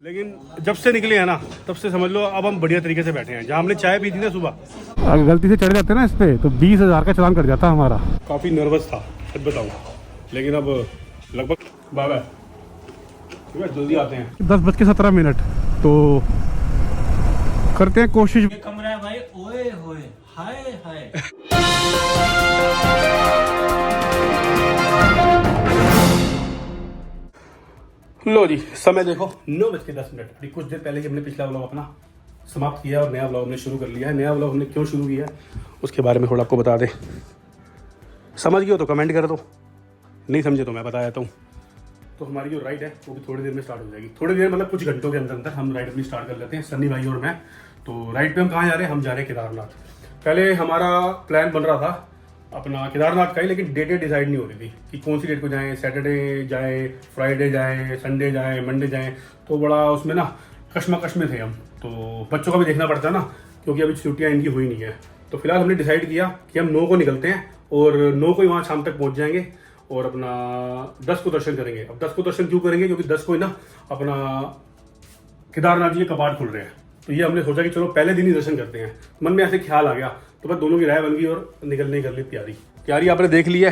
लेकिन जब से निकले हैं ना तब से समझ लो अब हम बढ़िया तरीके से बैठे हैं। जहाँ हमने चाय पी थी ना सुबह, अगर गलती से चढ़ जाते ना इस पे तो 20,000 का चालान कट जाता हमारा। काफ़ी नर्वस था सच बताऊँ, लेकिन अब लगभग बाय बाय ठीक है, जल्दी आते हैं। 10:17 तो करते हैं कोशिश। कमरा है भाई, ओए होए हाय हाय। लो जी, समय देखो 9:10। अभी कुछ देर पहले ही हमने पिछला व्लॉग अपना समाप्त किया और नया व्लॉग हमने शुरू कर लिया है। नया व्लॉग हमने क्यों शुरू किया है उसके बारे में थोड़ा आपको बता दें। समझ गए हो तो कमेंट कर दो, नहीं समझे तो मैं बता देता हूँ। तो हमारी जो राइड है वो भी थोड़ी देर में स्टार्ट हो जाएगी। थोड़ी देर मतलब कुछ घंटों के अंदर अंदर हम राइड अपनी स्टार्ट कर लेते हैं, सन्नी भाई और मैं। तो राइड पे हम कहाँ जा रहे हैं? हम जा रहे हैं केदारनाथ। पहले हमारा प्लान बन रहा था अपना केदारनाथ का ही, लेकिन डेटें डिसाइड नहीं हो रही थी कि कौन सी डेट को जाएं। सैटरडे जाएं, फ्राइडे जाएं, संडे जाएं, मंडे जाएं। तो बड़ा उसमें ना कश्मकश में थे हम। तो बच्चों का भी देखना पड़ता है ना, क्योंकि अभी छुट्टियाँ इनकी हुई नहीं है। तो फिलहाल हमने डिसाइड किया कि हम 9 को निकलते हैं और 9 को ही वहाँ शाम तक पहुँच जाएंगे और अपना 10 को दर्शन करेंगे। अब 10 को दर्शन क्यों करेंगे? क्योंकि 10 को ही ना अपना केदारनाथ जी के कपाट खुल रहे हैं। तो ये हमने सोचा कि चलो पहले दिन ही दर्शन करते हैं। मन में ऐसे ख्याल आ गया, तो बस दोनों की राय बन गई और निकलने कर ली तैयारी आपने देख ली है,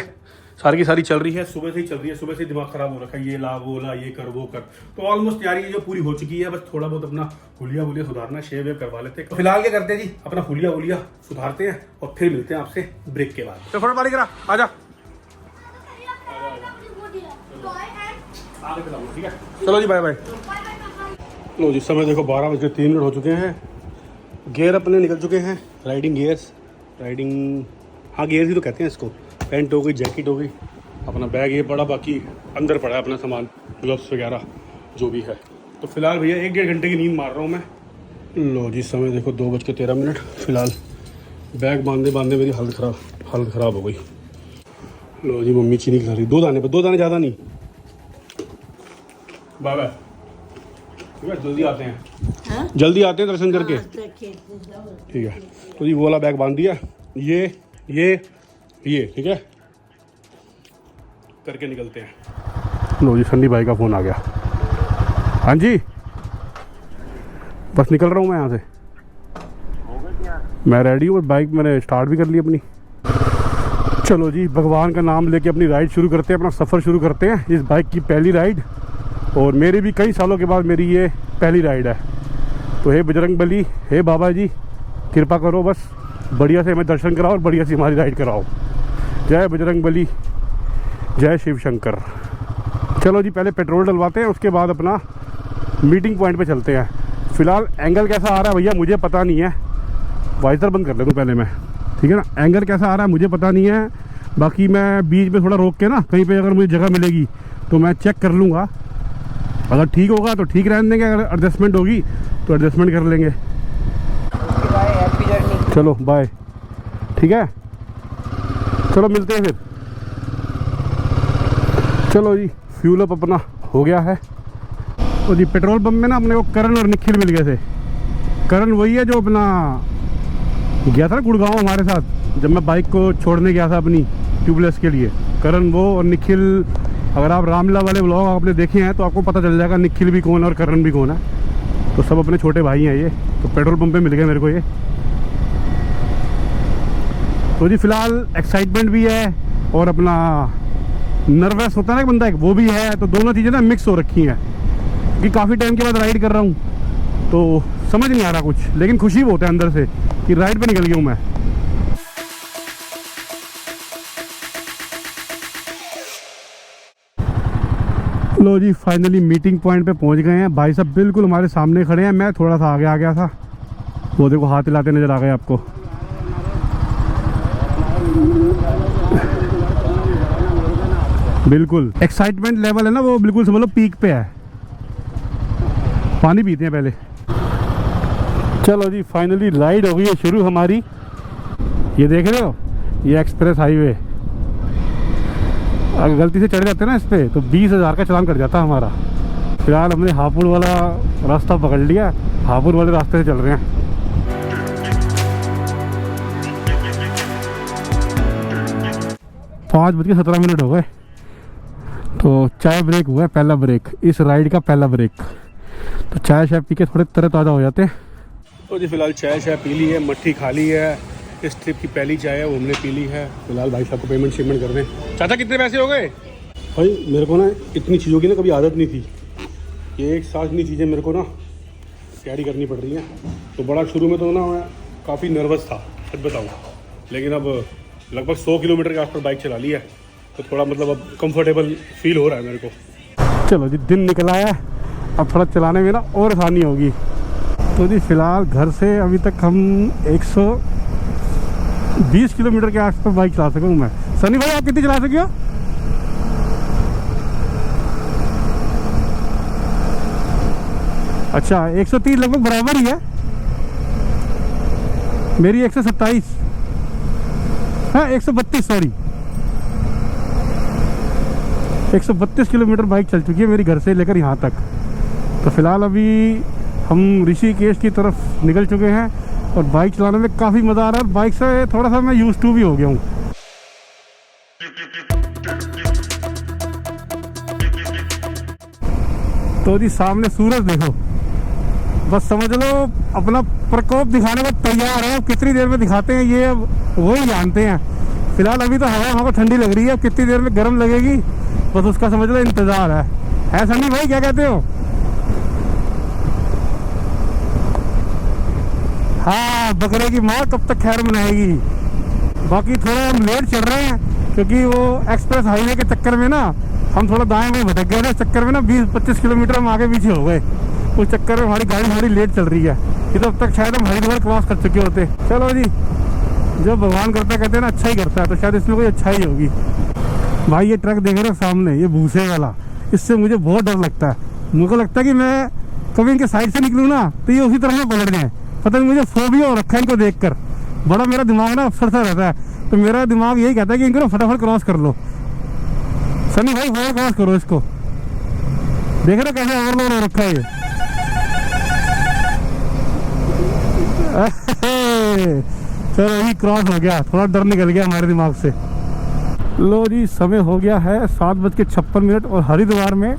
सारी की सारी चल रही है। सुबह से ही चल रही है, सुबह से ही दिमाग खराब हो रखा है, ये ला वो ला, ये कर वो कर। तो ऑलमोस्ट तैयारी जो पूरी हो चुकी है, बस थोड़ा बहुत अपना हुलिया वुलिया सुधारना, शेव वेव करवा लेते हैं। तो फिलहाल क्या करते हैं जी, अपना हुलिया वुलिया सुधारते हैं और फिर मिलते हैं आपसे ब्रेक के बाद। तो फटाफट करा आजा, ठीक है चलो जी, बाय बाय। लो जी, समय देखो 12:03 हो चुके हैं। गियर अपने निकल चुके हैं, राइडिंग गियर्स, हाँ गियर्स ही तो कहते हैं इसको। पैंट हो गई, जैकेट हो गई, अपना बैग ये पड़ा, बाकी अंदर पड़ा है अपना सामान, ग्लव्स वगैरह जो भी है। तो फिलहाल भैया 1-1.5 घंटे की नींद मार रहा हूँ मैं। लो जी, समय देखो 2:13। फिलहाल बैग बांधे बांधे मेरी हालत ख़राब हो गई। लो जी, मम्मी चीनी खिला रही, 2 दाने पर, 2 दाने ज़्यादा नहीं। बाय बाय, ठीक है जल्दी आते हैं। हाँ? जल्दी आते हैं दर्शन करके, ठीक है। तो जी वो वाला बैग बांध दिया, ये ठीक है, करके निकलते हैं। लो जी, सन्नी भाई का फ़ोन आ गया। हाँ जी, बस निकल रहा हूँ मैं यहाँ से। मैं रेडी हूँ, बाइक मैंने स्टार्ट भी कर ली अपनी। चलो जी, भगवान का नाम लेके अपनी राइड शुरू करते हैं, अपना सफ़र शुरू करते हैं। इस बाइक की पहली राइड, और मेरी भी कई सालों के बाद मेरी ये पहली राइड है। तो हे बजरंग बली, हे बाबा जी, कृपा करो, बस बढ़िया से हमें दर्शन कराओ और बढ़िया से हमारी राइड कराओ। जय बजरंग बली, जय शिव शंकर। चलो जी, पहले पेट्रोल डलवाते हैं, उसके बाद अपना मीटिंग पॉइंट पे चलते हैं। फ़िलहाल एंगल कैसा आ रहा है भैया मुझे पता नहीं है, वाइजर बंद कर लेता हूँ पहले मैं, ठीक है ना। एंगल कैसा आ रहा है मुझे पता नहीं है, बाकी मैं बीच में थोड़ा रोक के ना कहीं पे अगर मुझे जगह मिलेगी तो मैं चेक कर लूँगा। अगर ठीक होगा तो ठीक रहने देंगे, अगर एडजस्टमेंट होगी तो एडजस्टमेंट कर लेंगे। चलो बाय, ठीक है, चलो मिलते हैं फिर। चलो जी, फ्यूल अप अपना हो गया है। तो जी पेट्रोल पंप में ना अपने को करण और निखिल मिल गए थे। करण वही है जो अपना गया था ना गुड़गांव हमारे साथ, जब मैं बाइक को छोड़ने गया था अपनी ट्यूबलेस के लिए। करण वो, और निखिल, अगर आप रामलीला वाले व्लॉग आपने देखे हैं तो आपको पता चल जाएगा निखिल भी कौन है और करण भी कौन है। तो सब अपने छोटे भाई हैं ये। तो पेट्रोल पंप पे मिल गए मेरे को ये। तो जी फिलहाल एक्साइटमेंट भी है और अपना नर्वस होता है ना बंदा एक, वो भी है। तो दोनों चीज़ें ना मिक्स हो रखी हैं, क्योंकि काफ़ी टाइम के बाद राइड कर रहा हूँ तो समझ नहीं आ रहा कुछ, लेकिन खुशी बहुत है अंदर से कि राइड पे निकल गया हूँ मैं। लो जी, फाइनली मीटिंग पॉइंट पे पहुंच गए हैं। भाई साहब बिल्कुल हमारे सामने खड़े हैं, मैं थोड़ा सा आगे आ गया था। वो देखो हाथ हिलाते नजर आ गए आपको। बिल्कुल एक्साइटमेंट लेवल है ना वो, बिल्कुल समझ लो पीक पे है। पानी पीते हैं पहले। चलो जी, फाइनली राइड हो गई है शुरू हमारी। ये देख रहे हो, ये एक्सप्रेस हाईवे। अगर गलती से चढ़ जाते ना इस पे तो 20,000 का चालान कट जाता हमारा। फिलहाल हमने हापुड़ वाला रास्ता पकड़ लिया, हापुड़ वाले रास्ते से चल रहे हैं। 5:17 हो गए। तो चाय ब्रेक हुआ है, पहला ब्रेक, इस राइड का पहला ब्रेक। तो चाय शाय पी के थोड़े तरह हो जाते हैं। तो जी फिलहाल चाय शाय पी ली है, मट्ठी खा ली है। इस ट्रिप की पहली चाय है वो हमने पी ली है। फिलहाल भाई साहब को पेमेंट शिपमेंट कर दें। चाचा कितने पैसे हो गए? भाई मेरे को ना इतनी चीज़ों की ना कभी आदत नहीं थी, ये एक साथ इतनी चीज़ें मेरे को ना कैरी करनी पड़ रही हैं। तो बड़ा शुरू में तो ना मैं काफ़ी नर्वस था सच बताऊँ, लेकिन अब लगभग 100 किलोमीटर के आसपास बाइक चला ली है तो थोड़ा मतलब अब कंफर्टेबल फील हो रहा है मेरे को। चलो जी दिन निकल आया, अब थोड़ा चलाने में ना और आसानी होगी। तो जी फिलहाल घर से अभी तक हम 120 किलोमीटर के आसपास बाइक चला सका हूँ मैं। सनी भाई आप कितनी चला सके हो? अच्छा 130 लगभग बराबर ही है, मेरी 127, हाँ 132 सॉरी 132 किलोमीटर बाइक चल चुकी है मेरी घर से लेकर यहाँ तक। तो फिलहाल अभी हम ऋषिकेश की तरफ निकल चुके हैं और बाइक चलाने में काफ़ी मज़ा आ रहा है। बाइक से थोड़ा सा मैं यूज्ड टू भी हो गया हूँ। तो जी सामने सूरज देखो, बस समझ लो अपना प्रकोप दिखाने को तैयार है। अब कितनी देर में दिखाते हैं ये अब वही जानते हैं। फिलहाल अभी तो हवा हमको ठंडी लग रही है, अब कितनी देर में गर्म लगेगी बस उसका समझ लो इंतज़ार है सनी भाई क्या कहते हो? हाँ बकरे की माँ कब तक खैर मनाएगी। बाकी थोड़ा हम लेट चल रहे हैं क्योंकि वो एक्सप्रेस हाईवे के चक्कर में ना हम थोड़ा दाएं बाएं भटक गए थे। चक्कर में ना 20-25 किलोमीटर हम आगे पीछे हो गए। उस चक्कर में हमारी गाड़ी थोड़ी लेट चल रही है। ये तो अब तक शायद हम हरिद्वार क्रॉस कर चुके होते। चलो जी जो भगवान करता है कहते हैं ना अच्छा ही करता है, तो शायद इसमें कोई अच्छाई होगी। भाई ये ट्रक देख रहे हो सामने, ये भूसे वाला, इससे मुझे बहुत डर लगता है। मुझे लगता है कि मैं कभी इनके साइड से निकलूँ ना तो ये उसी तरह से पलट जाए। पता नहीं मुझे फोबिया हो रखा है इनको देखकर, बड़ा मेरा दिमाग ना अफसर सा रहता है। तो मेरा दिमाग यही कहता है कि इनको ना फटाफट क्रॉस कर लो। सनी भाई फटाफट क्रॉस करो इसको, देख रहे कैसे ओवरलोड हो रखा है ये। चलो अभी क्रॉस हो गया, थोड़ा डर निकल गया हमारे दिमाग से। लो जी समय हो गया है 7:56 और हरिद्वार में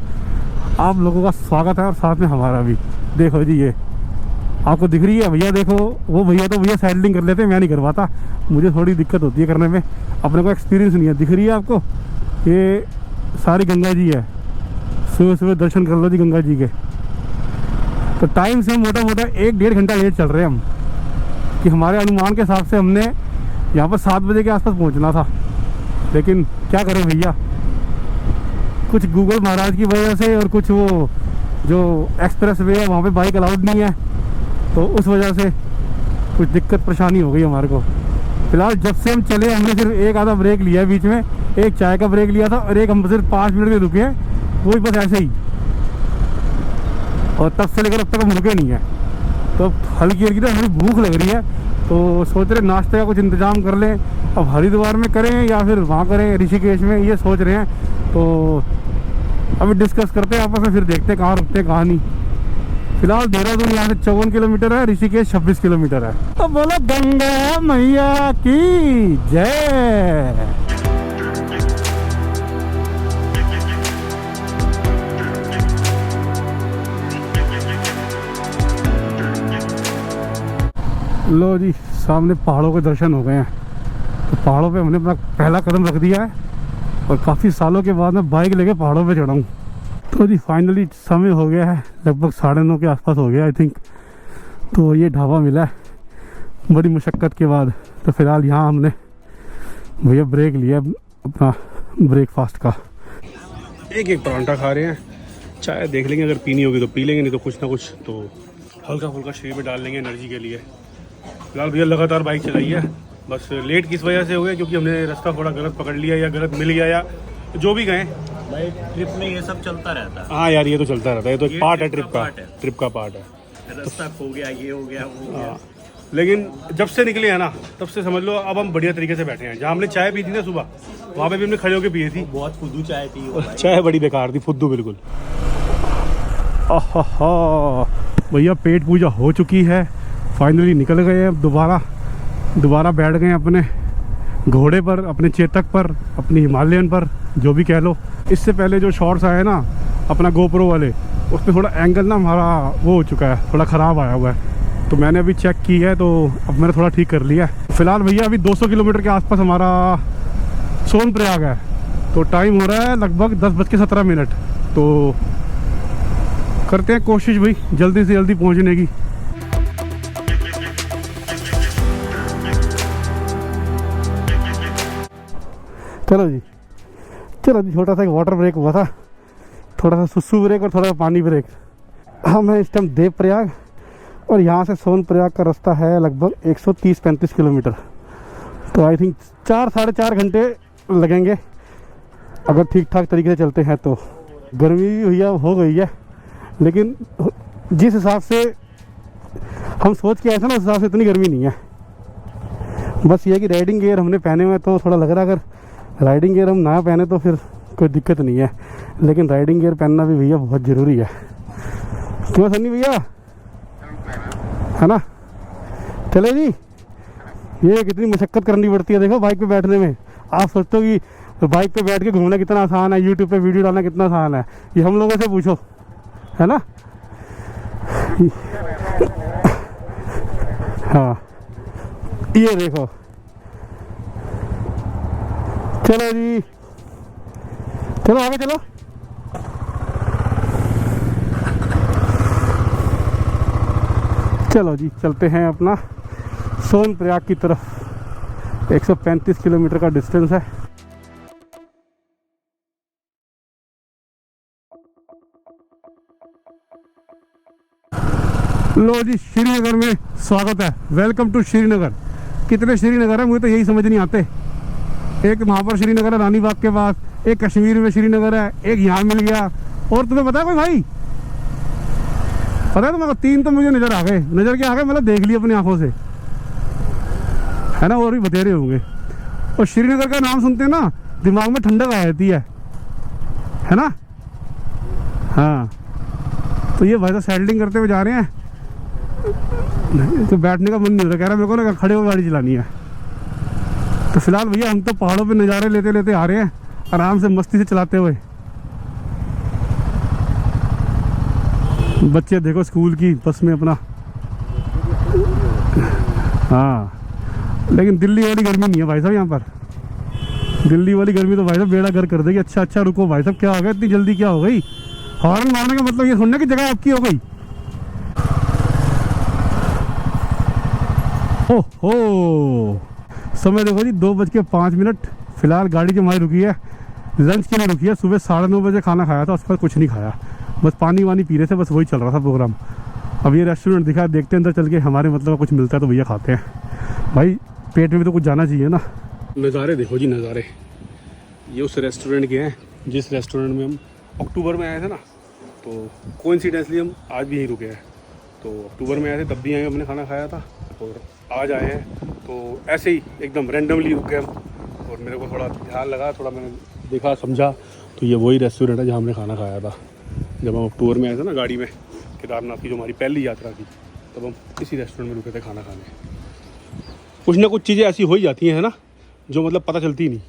आप लोगों का स्वागत है और साथ में हमारा भी। देखो जी ये आपको दिख रही है भैया, देखो वो भैया तो भैया साइडलिंग कर लेते हैं, मैं नहीं करवाता, मुझे थोड़ी दिक्कत होती है करने में, अपने को एक्सपीरियंस नहीं है। दिख रही है आपको ये सारी गंगा जी है, सुबह सुबह दर्शन कर लो जी गंगा जी के। तो टाइम से मोटा मोटा 1-1.5 घंटा लेट चल रहे हैं हम, कि हमारे अनुमान के हिसाब से हमने यहाँ पर 7 बजे के आसपास पहुँचना था। लेकिन क्या करें भैया, कुछ गूगल महाराज की वजह से और कुछ वो जो एक्सप्रेस वे है वहाँ पे बाइक अलाउड नहीं है, तो उस वजह से कुछ दिक्कत परेशानी हो गई हमारे को। फिलहाल जब से हम चले हमने सिर्फ एक आधा ब्रेक लिया है बीच में, एक चाय का ब्रेक लिया था और एक हम सिर्फ 5 मिनट के रुके हैं, वो भी बस ऐसे ही। और तब से लेकर अब तक हम रुके नहीं है। तो अब हल्की हल्की तो हमें भूख लग रही है, तो सोच रहे नाश्ते का कुछ इंतज़ाम कर लें। अब हरिद्वार में करें या फिर वहाँ करें ऋषिकेश में, ये सोच रहे हैं। तो अभी डिस्कस करते हैं आपस में, फिर देखते हैं कहाँ रुकते हैं कहाँ नहीं। फिलहाल देहरादून यहाँ से 54 किलोमीटर है, ऋषिकेश 26 किलोमीटर है। तो बोलो गंगा मैया की जय। लो जी सामने पहाड़ों के दर्शन हो गए हैं। तो पहाड़ों पे हमने अपना पहला कदम रख दिया है और काफ़ी सालों के बाद मैं बाइक लेके पहाड़ों पे चढ़ा हूँ। तो जी फाइनली समय हो गया है, लगभग 9:30 के आसपास हो गया आई थिंक। तो ये ढाबा मिला है बड़ी मुशक्क़त के बाद। तो फिलहाल यहाँ हमने भैया ब्रेक लिया अपना ब्रेकफास्ट का। एक परांठा खा रहे हैं, चाय देख लेंगे, अगर पीनी होगी तो पी लेंगे, नहीं तो कुछ ना कुछ तो हल्का फुल्का शरीर में डाल लेंगे एनर्जी के लिए। फिलहाल भैया लगातार बाइक चलाई है, बस लेट किस वजह से हो गया क्योंकि हमने रास्ता थोड़ा गलत पकड़ लिया या गलत मिल गया या जो भी गए। भाई ट्रिप में ये सब चलता रहता है। हाँ यार ये तो चलता रहता है, ये तो एक पार्ट है ट्रिप का पार्ट है। रास्ता खो गया, ये हो गया वो हो गया। लेकिन जब से निकले हैं ना तब से समझ लो अब हम बढ़िया तरीके से बैठे हैं। जहाँ हमने चाय पी थी ना सुबह, वहाँ पे भी हमने खड़े होकर पिए थी। बहुत फुद्दू चाय थी वो भाई। चाय बड़ी बेकार थी, फुद्दू बिल्कुल। भैया पेट पूजा हो चुकी है, फाइनली निकल गए हैं। अब दोबारा बैठ गए अपने घोड़े पर, अपने चेतक पर, अपनी हिमालयन पर, जो भी कह लो। इससे पहले जो शॉट्स आए ना अपना गोप्रो वाले, उसमें थोड़ा एंगल ना हमारा वो हो चुका है, थोड़ा ख़राब आया हुआ है। तो मैंने अभी चेक की है, तो अब मैंने थोड़ा ठीक कर लिया है। फ़िलहाल भैया अभी 200 किलोमीटर के आसपास हमारा सोनप्रयाग है। तो टाइम हो रहा है लगभग 10:17। तो करते हैं कोशिश भाई जल्दी से जल्दी पहुंचने की। चलो जी छोटा सा एक वाटर ब्रेक हुआ था, थोड़ा सा सुसु ब्रेक और थोड़ा सा पानी ब्रेक। हम हैं इस टाइम देवप्रयाग और यहाँ से सोनप्रयाग का रास्ता है लगभग 130-135 किलोमीटर। तो आई थिंक 4-4.5 घंटे लगेंगे अगर ठीक ठाक तरीके से चलते हैं। तो गर्मी भी भैया हो गई है, लेकिन जिस हिसाब से हम सोच के आए थे ना उस हिसाब से इतनी गर्मी नहीं है। बस ये है कि राइडिंग गियर हमने पहने हुए, तो थोड़ा लग रहा है अगर राइडिंग गियर हम ना पहने तो फिर कोई दिक्कत नहीं है, लेकिन राइडिंग गियर पहनना भी भैया बहुत ज़रूरी है। क्यों सन्नी भैया, है ना? चले जी। ये कितनी मशक्क़त करनी पड़ती है देखो बाइक पे बैठने में। आप सोचते हो कि बाइक पे बैठ के घूमना कितना आसान है, यूट्यूब पे वीडियो डालना कितना आसान है, ये हम लोगों से पूछो, है ना? हाँ ये देखो। चलो जी, चलो आगे चलो। चलो जी चलते हैं अपना सोनप्रयाग की तरफ। 135 किलोमीटर का डिस्टेंस है। लो जी श्रीनगर में स्वागत है, वेलकम टू श्रीनगर। कितने श्रीनगर है मुझे तो यही समझ नहीं आते। एक वहाँ पर श्रीनगर है रानी बाग के पास, एक कश्मीर में श्रीनगर है, एक यहाँ मिल गया। और तुम्हें पता है कोई भाई, पता है तुम्हें? 3 तो मुझे नज़र आ गए, नज़र क्या आ गए मतलब देख लिया अपनी आंखों से, है ना? और भी बतेरे होंगे। और श्रीनगर का नाम सुनते हैं ना दिमाग में ठंडक आ जाती है ना? हाँ तो ये भाई साहब सैल्डिंग करते हुए जा रहे हैं, तो बैठने का मन नहीं हो रहा, कह रहा मेरे को ना खड़े होकर गाड़ी चलानी है। तो फिलहाल भैया हम तो पहाड़ों पे नज़ारे लेते लेते आ रहे हैं, आराम से मस्ती से चलाते हुए। बच्चे देखो स्कूल की बस में अपना। हाँ लेकिन दिल्ली वाली गर्मी नहीं है भाई साहब यहाँ पर। दिल्ली वाली गर्मी तो भाई साहब बेड़ा गर्क कर देगी। अच्छा रुको भाई साहब, क्या हो गया इतनी जल्दी, क्या हो गई? हॉर्न मारने का मतलब ये सुनने की जगह आपकी हो गई। ओहो समय देखो जी 2:05। फिलहाल गाड़ी जो हमारी रुकी है लंच के लिए रुकी है। सुबह 9:30 बजे खाना खाया था, उसके बाद कुछ नहीं खाया, बस पानी वानी पी रहे थे, बस वही चल रहा था प्रोग्राम। अब ये रेस्टोरेंट दिखा, देखते हैं अंदर चल के, हमारे मतलब कुछ मिलता है तो भैया खाते हैं। भाई पेट में भी तो कुछ जाना चाहिए ना। नज़ारे देखो जी नज़ारे। ये उस रेस्टोरेंट के हैं जिस रेस्टोरेंट में हम अक्टूबर में आए थे ना, तो कोइंसिडेंसली हम आज भी यहीं रुके हैं। तो अक्टूबर में आए थे तब भी यहीं हमने खाना खाया था, और आज आए हैं तो ऐसे ही एकदम रैंडमली रुक गए हम। और मेरे को थोड़ा ध्यान लगा, थोड़ा मैंने देखा समझा, तो ये वही रेस्टोरेंट है जहाँ हमने खाना खाया था जब हम अक्टूबर में आए थे ना गाड़ी में केदारनाथ की, जो हमारी पहली यात्रा थी, तब हम इसी रेस्टोरेंट में रुके थे खाना खाने। कुछ ना कुछ चीज़ें ऐसी हो ही जाती हैं, है ना, जो मतलब पता चलती ही नहीं।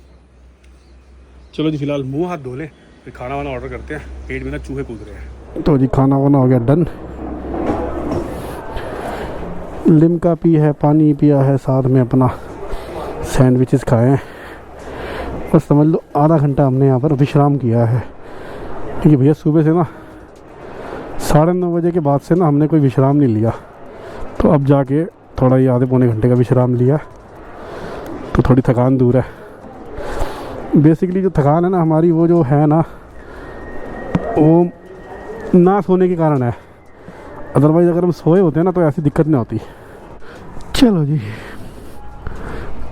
चलो जी फिलहाल मुँह हाथ धो लें, फिर खाना वाना ऑर्डर करते हैं, पेट में ना चूहे कूद रहे हैं। तो जी खाना वाना हो गया डन। लिमका पी है, पानी पिया है, साथ में अपना सैंडविचेस खाए हैं, और समझ लो आधा घंटा हमने यहाँ पर विश्राम किया है। क्योंकि भैया सुबह से ना 9:30 बजे के बाद से ना हमने कोई विश्राम नहीं लिया, तो अब जाके थोड़ा ही आधे पौने घंटे का विश्राम लिया, तो थोड़ी थकान दूर है। बेसिकली जो थकान है ना हमारी, वो जो है ना, वो ना सोने के कारण है। अदरवाइज़ अगर हम सोए होते हैं ना तो ऐसी दिक्कत नहीं होती। चलो जी,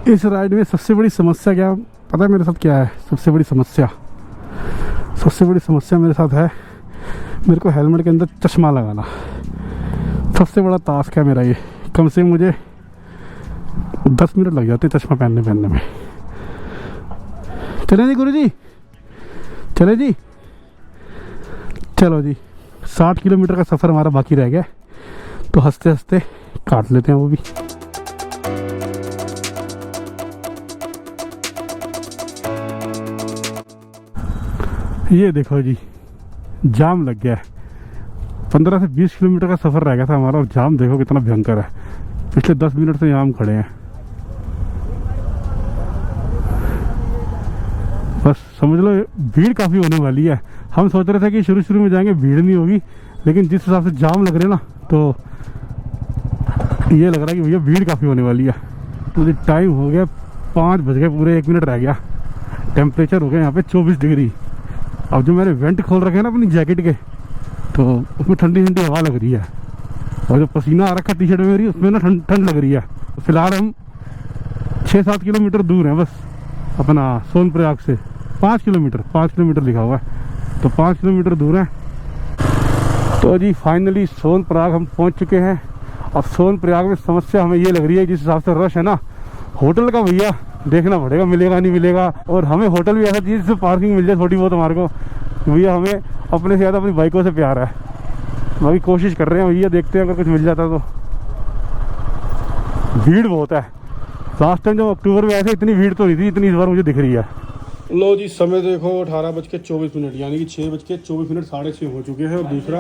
इस राइड में सबसे बड़ी समस्या क्या पता है मेरे साथ क्या है? सबसे बड़ी समस्या मेरे साथ है, मेरे को हेलमेट के अंदर चश्मा लगाना। सबसे बड़ा टास्क है मेरा ये। कम से मुझे 10 मिनट लग जाते चश्मा पहनने में। चले जी गुरु जी, चले जी। चलो जी 60 किलोमीटर का सफ़र हमारा बाकी रह गया, तो हंसते हंसते काट लेते हैं वो भी। ये देखो जी जाम लग गया है। 15 से 20 किलोमीटर का सफ़र रह गया था हमारा और जाम देखो कितना भयंकर है। पिछले 10 मिनट से यहाँ हम खड़े हैं। बस समझ लो भीड़ काफ़ी होने वाली है। हम सोच रहे थे कि शुरू में जाएंगे भीड़ नहीं होगी, लेकिन जिस हिसाब से जाम लग रहे हैं ना तो ये लग रहा है कि भैया भीड़ काफ़ी होने वाली है। मुझे टाइम हो गया 5 बज गए, पूरे 1 मिनट रह गया। टेम्परेचर हो गया यहाँ पे 24 डिग्री। अब जो मैंने वेंट खोल रखे हैं ना अपनी जैकेट के, तो उसमें ठंडी ठंडी हवा लग रही है और जो पसीना आ रखा टी शर्ट में मेरी, उसमें ना ठंड लग रही है। फिलहाल हम 6-7 किलोमीटर दूर हैं बस अपना सोनप्रयाग से। 5 किलोमीटर लिखा हुआ है, तो 5 किलोमीटर दूर है। तो जी फाइनली सोनप्रयाग हम पहुंच चुके हैं। अब सोनप्रयाग में समस्या हमें ये लग रही है, जिस हिसाब से रश है ना, होटल का भैया देखना पड़ेगा मिलेगा नहीं मिलेगा। और हमें होटल भी ऐसा चाहिए जिससे पार्किंग मिल जाए थोड़ी बहुत हमारे को। भैया हमें अपने से ज़्यादा अपनी बाइकों से प्यार है। बाकी कोशिश कर रहे हैं भैया, देखते हैं अगर कुछ मिल जाता तो। भीड़ बहुत है। लास्ट टाइम जब अक्टूबर में ऐसे इतनी भीड़ तो नहीं थी, इतनी इस बार मुझे दिख रही है। लो जी समय देखो 18:24, यानी कि 6:24, 6:30 हो चुके हैं। और दूसरा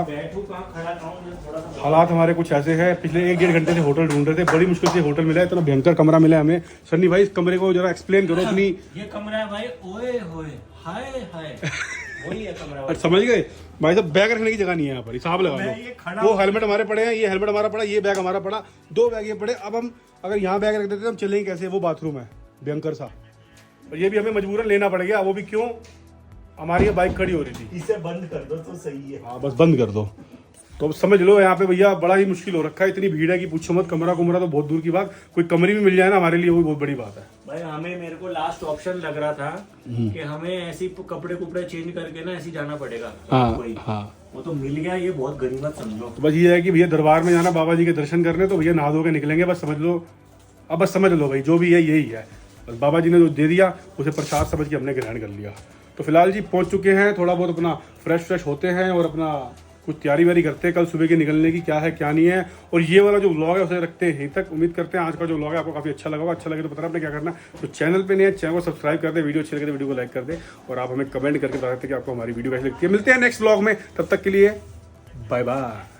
हालात हमारे कुछ ऐसे हैं, पिछले 1-1.5 घंटे से होटल ढूंढ रहे थे, बड़ी मुश्किल से होटल मिला है। इतना भयंकर कमरा मिला है हमें। सन्नी भाई इस कमरे को जरा एक्सप्लेन करो अपनी। ये कमरा है भाई, ओए होए हाय हाय वही है कमरा भाई। समझ गए भाई साहब, बैग रखने की जगह नहीं है यहाँ पर, हिसाब लगा लो। वो हेलमेट हमारे पड़े हैं, ये हेलमेट हमारा पड़ा, ये बैग हमारा पड़ा, 2 बैग ये पड़े। अब हम अगर यहाँ बैग रख देते तो हम चलेंगे कैसे? वो बाथरूम है भयंकर सा, और ये भी हमें मजबूरन लेना पड़ गया। वो भी क्यों? हमारी बाइक खड़ी हो रही थी। इसे बंद कर दो तो सही है। हाँ बस बंद कर दो। तो अब समझ लो यहाँ पे भैया बड़ा ही मुश्किल हो रखा है। इतनी भीड़ है कि पूछो मत। कमरा तो बहुत दूर की बात, कोई कमरी भी मिल जाए ना हमारे लिए वो भी बहुत बड़ी बात है भाई। हमें मेरे को लास्ट ऑप्शन लग रहा था कि हमें ऐसी कपड़े कुपड़े चेंज करके ना ऐसे जाना पड़ेगा। हाँ वो तो मिल गया, ये बहुत गरीबत समझो। तो बस ये है कि भैया दरबार में जाना बाबा जी के दर्शन करने, तो भैया नहा धो के निकलेंगे। बस समझ लो, अब बस समझ लो भाई, जो भी है यही है। बस बाबा जी ने जो दे दिया उसे प्रसाद समझ के हमने ग्रहण कर लिया। तो फिलहाल जी पहुंच चुके हैं, थोड़ा बहुत अपना फ्रेश होते हैं और अपना कुछ तैयारी वारी करते हैं कल सुबह के निकलने की, क्या है क्या नहीं है। और ये वाला जो व्लॉग है उसे रखते हैं यहीं तक। उम्मीद करते हैं आज का जो व्लॉग है आपको काफी अच्छा लगा होगा। अच्छा लगे तो पता आपने क्या करना, तो चैनल पे नहीं है चैनल को सब्सक्राइब कर दे, वीडियो अच्छी लगे तो वीडियो को लाइक कर दे, और आप हमें कमेंट करके बता सकते हैं कि आपको हमारी वीडियो कैसी लगती है। मिलते हैं नेक्स्ट व्लॉग में, तब तक के लिए बाय बाय।